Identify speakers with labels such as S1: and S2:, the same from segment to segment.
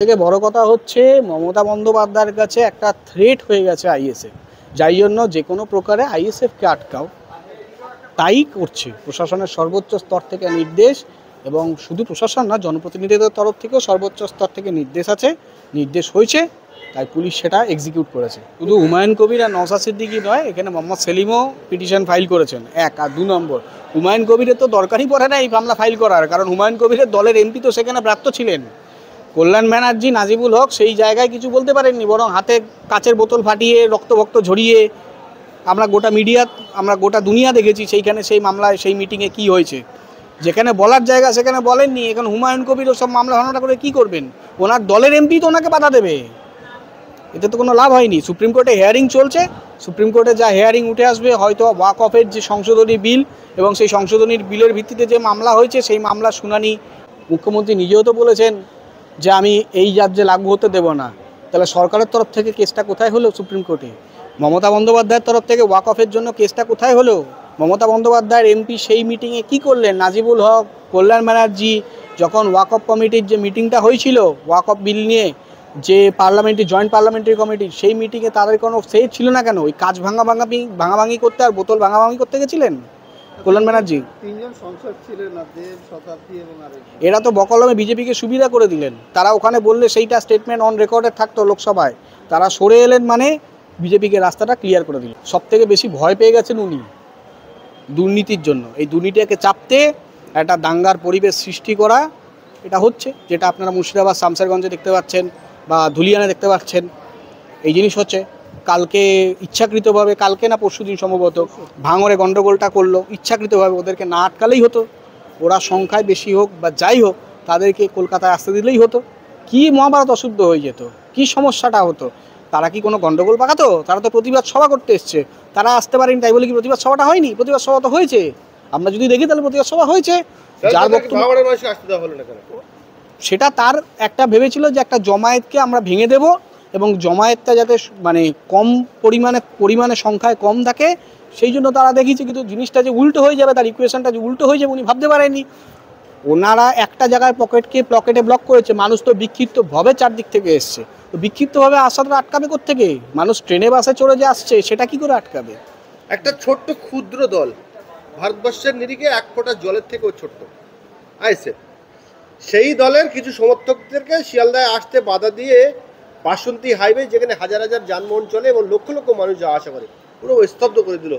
S1: থেকে বড় কথা হচ্ছে মমতা বন্দ্যোপাধ্যায়ের কাছে একটা থ্রেট হয়ে গেছে আইএসএফ, যাই জন্য যে কোনো প্রকারে আইএসএফকে আটকাও তাই করছে প্রশাসনের সর্বোচ্চ স্তর থেকে নির্দেশ। এবং শুধু প্রশাসন না, জনপ্রতিনিধিদের তরফ থেকেও সর্বোচ্চ স্তর থেকে নির্দেশ হয়েছে, তাই পুলিশ সেটা এক্সিকিউট করেছে। শুধু হুমায়ুন কবির আর নওশাদ সিদ্দিকী নয়, এখানে মোহাম্মদ সেলিমও পিটিশন ফাইল করেছেন। এক আর দু নম্বর, হুমায়ুন কবিরের তো দরকারই পড়ে না এই মামলা ফাইল করার, কারণ হুমায়ুন কবিরের দলের এমপি তো সেখানে ব্রাত্য ছিলেন। কল্যাণ ব্যানার্জি, নাজিবুল হক সেই জায়গায় কিছু বলতে পারেননি, বরং হাতে কাচের বোতল ফাটিয়ে রক্ত ঝরিয়ে আমরা গোটা দুনিয়া দেখেছি সেইখানে, সেই মামলায়, সেই মিটিংয়ে কি হয়েছে। যেখানে বলার জায়গা সেখানে বলেননি। এখন হুমায়ুন কবির ওসব মামলা ভাঙাটা করে কি করবেন? ওনার দলের এমপি তো ওনাকে বাধা দেবে, এতে তো কোনো লাভ হয়নি। সুপ্রিম কোর্টে হেয়ারিং চলছে, সুপ্রিম কোর্টে যা হেয়ারিং উঠে আসবে, হয়তো ওয়াক অফের যে সংশোধনী বিল এবং সেই সংশোধনীর বিলের ভিত্তিতে যে মামলা হয়েছে সেই মামলার শুনানি মুখ্যমন্ত্রী নিজেও তো বলেছেন যে আমি এই রাজ্যে লাগু হতে দেব না। তাহলে সরকারের তরফ থেকে কেসটা কোথায় হলো? সুপ্রিম কোর্টে। মমতা বন্দ্যোপাধ্যায়ের তরফ থেকে ওয়াক অফের জন্য কেসটা কোথায় হলো? মমতা বন্দ্যোপাধ্যায়ের এমপি সেই মিটিংয়ে কি করলেন? নাজিবুল হক, কল্যাণ ব্যানার্জি, যখন ওয়াক অফ কমিটির যে মিটিংটা হয়েছিল ওয়াক অফ বিল নিয়ে, যে জয়েন্ট পার্লামেন্টারি কমিটির, সেই মিটিংয়ে তাদের কোনো সে ছিল না কেন? ওই কাজ ভাঙাভাঙি করতে আর বোতল ভাঙাভাঙি করতে গেছিলেন কল্যাণ ব্যানার্জি।
S2: তিনজন সংসদ ছিলেন,
S1: এরা তো বকলমে বিজেপিকে সুবিধা করে দিলেন। তারা ওখানে বললে সেইটা স্টেটমেন্ট অন রেকর্ডে থাকতো লোকসভায়, তারা সরে এলেন মানে বিজেপিকে রাস্তাটা ক্লিয়ার করে দিল। সব থেকে বেশি ভয় পেয়ে গেছেন উনি দুর্নীতির জন্য। এই দুর্নীতিকে চাপতে একটা দাঙ্গার পরিবেশ সৃষ্টি করা, এটা হচ্ছে, যেটা আপনারা মুর্শিদাবাদ শামসেরগঞ্জে দেখতে পাচ্ছেন বা ধুলিয়ানে দেখতে পাচ্ছেন। এই জিনিস হচ্ছে। কালকে ইচ্ছাকৃতভাবে, কালকে না পরশুদিন সম্ভবত, ভাঙড়ে গণ্ডগোলটা করলো ইচ্ছাকৃতভাবে। ওদেরকে না আটকালেই হতো, ওরা সংখ্যায় বেশি হোক বা যাই হোক, তাদেরকে কলকাতায় আসতে দিলেই হতো। কি মহাভারত অশুদ্ধ হয়ে যেত, কি সমস্যাটা হতো? তারা কি কোনো গণ্ডগোল পাকাতো? তারা তো প্রতিবাদ সভা করতে এসছে, তারা আসতে পারেনি তাই বলে কি প্রতিবাদ সভাটা হয়নি? প্রতিবাদ সভা তো হয়েছে, আমরা যদি দেখি তাহলে প্রতিবাদ সভা হয়েছে। যার বক্তব্য সেটা তার একটা ভেবেছিল যে একটা জমায়েতকে আমরা ভেঙে দেব এবং জমায়েতটা যাতে মানে কম পরিমাণে সংখ্যায় কম থাকে, সেই জন্য তারা দেখিয়েছে। কিন্তু জিনিসটা যে উল্টো হয়ে যাবে, তার ইকুয়েশনটা যে উল্টো হয়ে যাবে উনি ভাবতে পারেননি। ওনারা একটা জায়গায় পকেটে ব্লক করেছে, মানুষ তো বিক্ষিপ্তভাবে চারদিক থেকে এসছে, তো বিক্ষিপ্তভাবে আসাটা আটকাবে কোত্থেকে? মানুষ ট্রেনে বাসে চড়ে যে আসছে, সেটা কি করে আটকাবে?
S2: একটা ছোট্ট ক্ষুদ্র দল, ভারতবর্ষের নিরিখে এক ফোঁটা জলের থেকেও ছোট্ট আইএসএফ, সেই দলের কিছু সমর্থকদেরকে শিয়ালদায় আসতে বাধা দিয়ে বাসন্তী হাইওয়ে, যেখানে হাজার হাজার যানবাহন চলে এবং লক্ষ লক্ষ মানুষ যাওয়া আসা করে, পুরো স্তব্ধ করে দিল।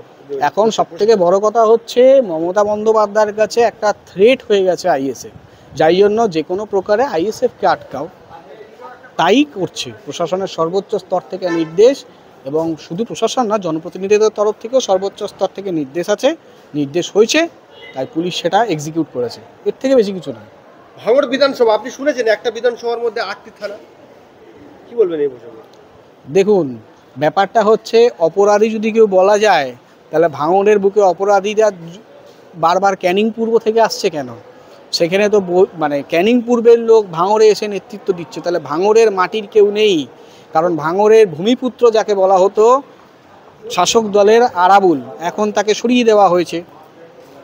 S1: এখন সব থেকে বড় কথা হচ্ছে মমতা বন্দ্যোপাধ্যায়ের কাছে একটা থ্রেট হয়ে গেছে আইএসএফ, যাই জন্য যে কোনো প্রকারে আইএসএফকে আটকাও তাই করছে প্রশাসনের সর্বোচ্চ স্তর থেকে নির্দেশ। এবং শুধু প্রশাসন না, জনপ্রতিনিধিদের তরফ থেকেও সর্বোচ্চ স্তর থেকে নির্দেশ হয়েছে, তাই পুলিশ সেটা এক্সিকিউট করেছে। এর থেকে বেশি কিছু না।
S2: ভাঙড় বিধানসভা আপনি শুনেছেন, একটা বিধানসভার মধ্যে 8টি থানা, কি বলবেন এই প্রসঙ্গে?
S1: দেখুন, ব্যাপারটা হচ্ছে, অপরাধী যদি কেউ বলা যায়, তাহলে ভাঙড়ের বুকে অপরাধীরা বারবার ক্যানিং পূর্ব থেকে আসছে কেন? সেখানে তো মানে ক্যানিং পূর্বের লোক ভাঙড়ে এসে নেতৃত্ব দিচ্ছে, তাহলে ভাঙড়ের মাটির কেউ নেই। কারণ ভাঙড়ের ভূমিপুত্র যাকে বলা হতো শাসক দলের আরাবুল, এখন তাকে সরিয়ে দেওয়া হয়েছে।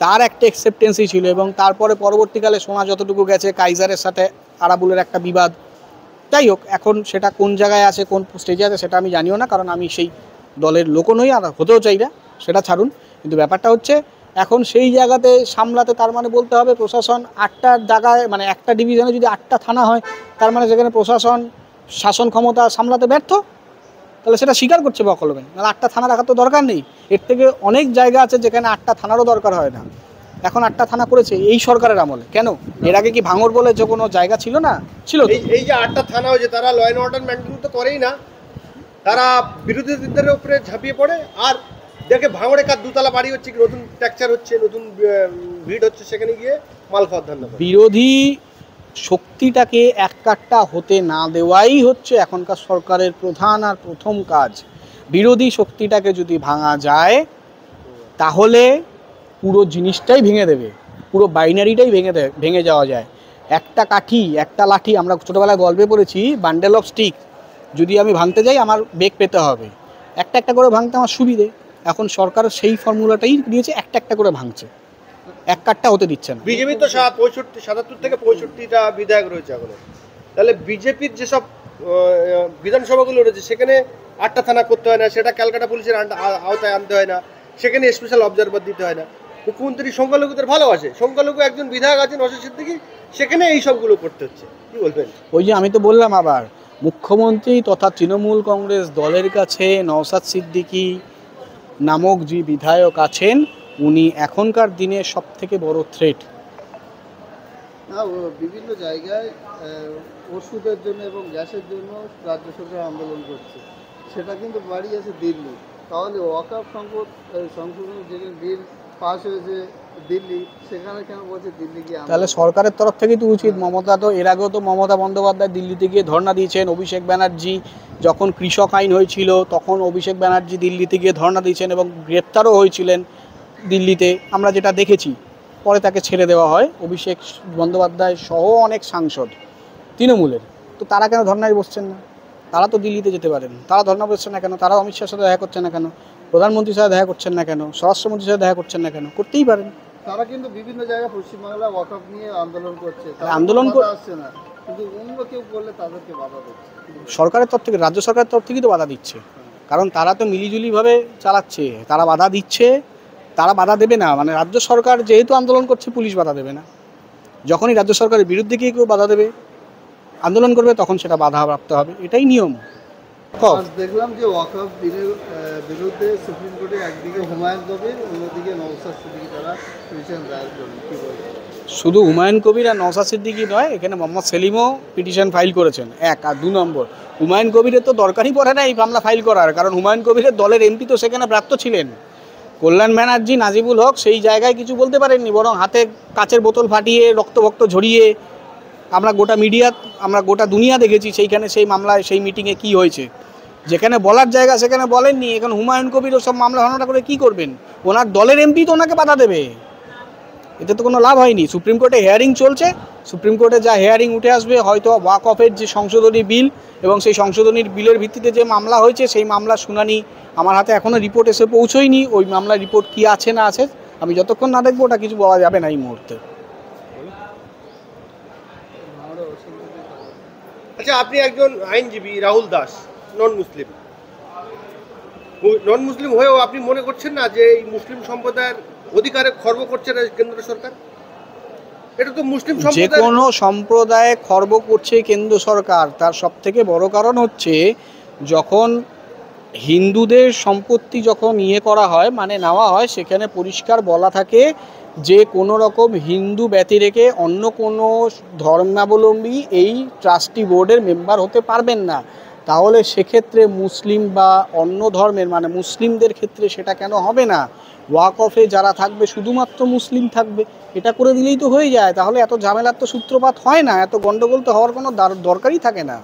S1: তার একটা অ্যাকসেপ্টেন্সই ছিল, এবং তারপরে পরবর্তীকালে শোনা যতটুকু গেছে কাইজারের সাথে আরাবুলের একটা বিবাদ। যাই হোক, এখন সেটা কোন জায়গায় আছে, কোন স্টেজে আছে, সেটা আমি জানিও না, কারণ আমি সেই দলের লোকও নই আর হতেও চাই না, সেটা ছাড়ুন। কিন্তু ব্যাপারটা হচ্ছে, এখন সেই জায়গাতে সামলাতে, তার মানে বলতে হবে প্রশাসন 8টা জায়গায়, মানে একটা ডিভিশনে যদি 8টা থানা হয়, তার মানে সেখানে প্রশাসন শাসন ক্ষমতা সামলাতে ব্যর্থ। তাহলে সেটা স্বীকার করছে বকলমে, নাহলে 8টা থানা রাখার তো দরকার নেই। এর থেকে অনেক জায়গা আছে যেখানে 8টা থানারও দরকার হয় না। এখন 8টা থানা করেছে এই সরকারের আমলে। কেন? এর আগে কি ভাঙড় বলে যে কোনো জায়গা ছিল না? ছিল।
S2: এই যে 8টা থানা হয়েছে, তারা ল অ্যান্ড অর্ডার মেনটেন তো করেই না, তারা বিরোধীদের উপরে ঝাঁপিয়ে পড়ে। আর দেখে ভাঙড়ে কার দুতলা বাড়ি হচ্ছে, কি নতুন স্ট্রাকচার হচ্ছে, নতুন ভিড় হচ্ছে, সেখানে গিয়ে মাল খাওয়ার ধান্দা করে।
S1: বিরোধী শক্তিটাকে এককাট্টা হতে না দেওয়াই হচ্ছে এখনকার সরকারের প্রধান আর প্রথম কাজ। বিরোধী শক্তিটাকে যদি ভাঙা যায়, তাহলে পুরো জিনিসটাই ভেঙে দেবে, পুরো বাইনারিটাই ভেঙে যাওয়া যায়। একটা কাঠি, একটা লাঠি, আমরা ছোটোবেলায় গল্পে পড়েছি বান্ডেল অফ স্টিক, যদি আমি ভাঙতে যাই আমার বেগ পেতে হবে, একটা একটা করে ভাঙতে আমার সুবিধে। এখন সরকার সেই ফর্মুলাটাই দিয়েছে, একটা একটা করে ভাঙছে, এক কাটটা হতে দিচ্ছে না।
S2: বিজেপি তো 75 থেকে 65টা বিধায়ক রয়েছে এখন। তাহলে বিজেপির যেসব বিধানসভাগুলো রয়েছে সেখানে 8টা থানা করতে হয় না, সেটা ক্যালকাটা পুলিশের আওতায় আনতে হয় না, সেখানে স্পেশাল অবজারভার দিতে হয় না। মুখ্যমন্ত্রী সংখ্যালঘুদের ভালোবাসে, সংখ্যালঘু একজন বিধায়ক আছেন নওশাদ সিদ্দিকী, সেখানে এই সবগুলো করতে হচ্ছে। কি বলবেন?
S1: ওই যে আমি তো বললাম আবার, মুখ্যমন্ত্রী তথা তৃণমূল কংগ্রেস দলের কাছে নওশাদ সিদ্দিকী নামক যে বিধায়ক আছেন উনি এখনকার দিনে সব থেকে বড় থ্রেট।
S3: না, বিভিন্ন জায়গায় ওষুধের জন্য এবং গ্যাসের জন্য রাজ্য সরকার আন্দোলন করছে, সেটা কিন্তু বাড়িয়েছে দিল্লি। তাহলে ওয়াকফ সংশোধন যে বিল পাস হয়েছে দিল্লি, সেখানে কেন বলছে দিল্লি গিয়ে
S1: তাহলে সরকারের তরফ থেকেই তো উচিত। মমতা তো এর আগেও তো মমতা বন্দ্যোপাধ্যায় দিল্লিতে গিয়ে ধর্ণা দিয়েছেন। অভিষেক ব্যানার্জি যখন কৃষক আইন হয়েছিল তখন অভিষেক ব্যানার্জি দিল্লিতে গিয়ে ধর্ণা দিয়েছেন এবং গ্রেপ্তারও হয়েছিলেন দিল্লিতে, আমরা যেটা দেখেছি। পরে তাকে ছেড়ে দেওয়া হয়। অভিষেক বন্দ্যোপাধ্যায় সহ অনেক সাংসদ তৃণমূলের, তো তারা কেন ধর্নায় বসছেন না? তারা তো দিল্লিতে যেতে পারেন, তারা ধর্না বসছেন না কেন? তারা অমিত শাহের সাথে দেখা করছেন না কেন? প্রধানমন্ত্রীর সাথে দেখা করছেন না কেন? স্বরাষ্ট্রমন্ত্রীর সাথে দেখা করছেন না কেন? করতেই পারেন।
S3: তারা কিন্তু বিভিন্ন জায়গায় পশ্চিমবাংলা ওয়াকফ নিয়ে আন্দোলন করছে,
S1: আন্দোলন
S3: আসছে না, কিন্তু অন্য কেউ করলে তাদেরকে বাধা দিচ্ছে।
S1: সরকারের তরফ থেকে, রাজ্য সরকারের তরফ থেকেই তো বাধা দিচ্ছে, কারণ তারা তো মিলিজুলিভাবে চালাচ্ছে। তারা বাধা দিচ্ছে, তারা বাধা দেবে না মানে রাজ্য সরকার যেহেতু আন্দোলন করছে পুলিশ বাধা দেবে না। যখনই রাজ্য সরকারের বিরুদ্ধে গিয়ে কেউ বাধা দেবে, আন্দোলন করবে, তখন সেটা বাধাপ্রাপ্ত হবে, এটাই নিয়ম।
S3: আজ দেখলাম যে ওয়াকফ বিলের বিরুদ্ধে সুপ্রিম কোর্টে একদিকে হুমায়ুন কবির, অন্যদিকে নওশাদ সিদ্দিকী তারা পিটিশন দায়ের করলেন। কি বলবেন?
S1: শুধু হুমায়ুন কবির আর নওশাদ সিদ্দিকী নয়, এখানে মোহাম্মদ সেলিমও পিটিশন ফাইল করেছেন। এক আর 2 নম্বর, হুমায়ুন কবিরের তো দরকারই পড়ে না এই মামলা ফাইল করার, কারণ হুমায়ুন কবিরের দলের এমপি তো সেখানে প্রাপ্ত ছিলেন। কল্যাণ ব্যানার্জি, নাজিবুল হক সেই জায়গায় কিছু বলতে পারেননি, বরং হাতে কাচের বোতল ফাটিয়ে রক্ত ঝরিয়ে আমরা গোটা মিডিয়া, আমরা গোটা দুনিয়া দেখেছি সেইখানে, সেই মামলায়, সেই মিটিংয়ে কি হয়েছে। যেখানে বলার জায়গা সেখানে বলেননি। এখন হুমায়ুন কবির সব মামলা হামলা করে কি করবেন? ওনার দলের এমপি তো ওনাকে বাধা দেবে, এতে তো কোনো লাভ হয়নি। সুপ্রিম কোর্টে হেয়ারিং চলছে, সুপ্রিম কোর্টে যা হেয়ারিং উঠে আসবে, হয়তো ওয়াকফের যে সংশোধনী বিল এবং সেই সংশোধনীর বিলের ভিত্তিতে যে মামলা হয়েছে সেই মামলার শুনানি আমার হাতে এখনও রিপোর্ট এসে পৌঁছয়নি। ওই মামলার রিপোর্ট কি আছে না আছে আমি যতক্ষণ না দেখবো ওটা কিছু বলা যাবে না এই মুহূর্তে।
S2: আচ্ছা, আপনি একজন আইনজীবী, রাহুল দাস নন মুসলিম হয়েও আপনি মনে করছেন না যে এই মুসলিম সম্প্রদায়ের অধিকারে খর্ব করছে না কেন্দ্র সরকার? এটা তো মুসলিম
S1: যে
S2: সম্প্রদায়,
S1: কোনো সম্প্রদায়ে খর্ব করছে কেন্দ্র সরকার। তার সবথেকে বড় কারণ হচ্ছে যখন হিন্দুদের সম্পত্তি যখন করা হয়, মানে নেওয়া হয়, সেখানে পরিষ্কার বলা থাকে যে কোনো রকম হিন্দু ব্যতি রেখে অন্য কোনো ধর্মাবলম্বী এই ট্রাস্টি বোর্ডের মেম্বার হতে পারবেন না। তাহলে সেক্ষেত্রে মুসলিম বা অন্য ধর্মের মানে মুসলিমদের ক্ষেত্রে সেটা কেন হবে না? ওয়াকফে যারা থাকবে শুধুমাত্র মুসলিম থাকবে, এটা করে দিলেই তো হয়ে যায়। তাহলে এত ঝামেলার তো সূত্রপাত হয় না, এত গন্ডগোল তো হওয়ার কোনো দরকারই থাকে না।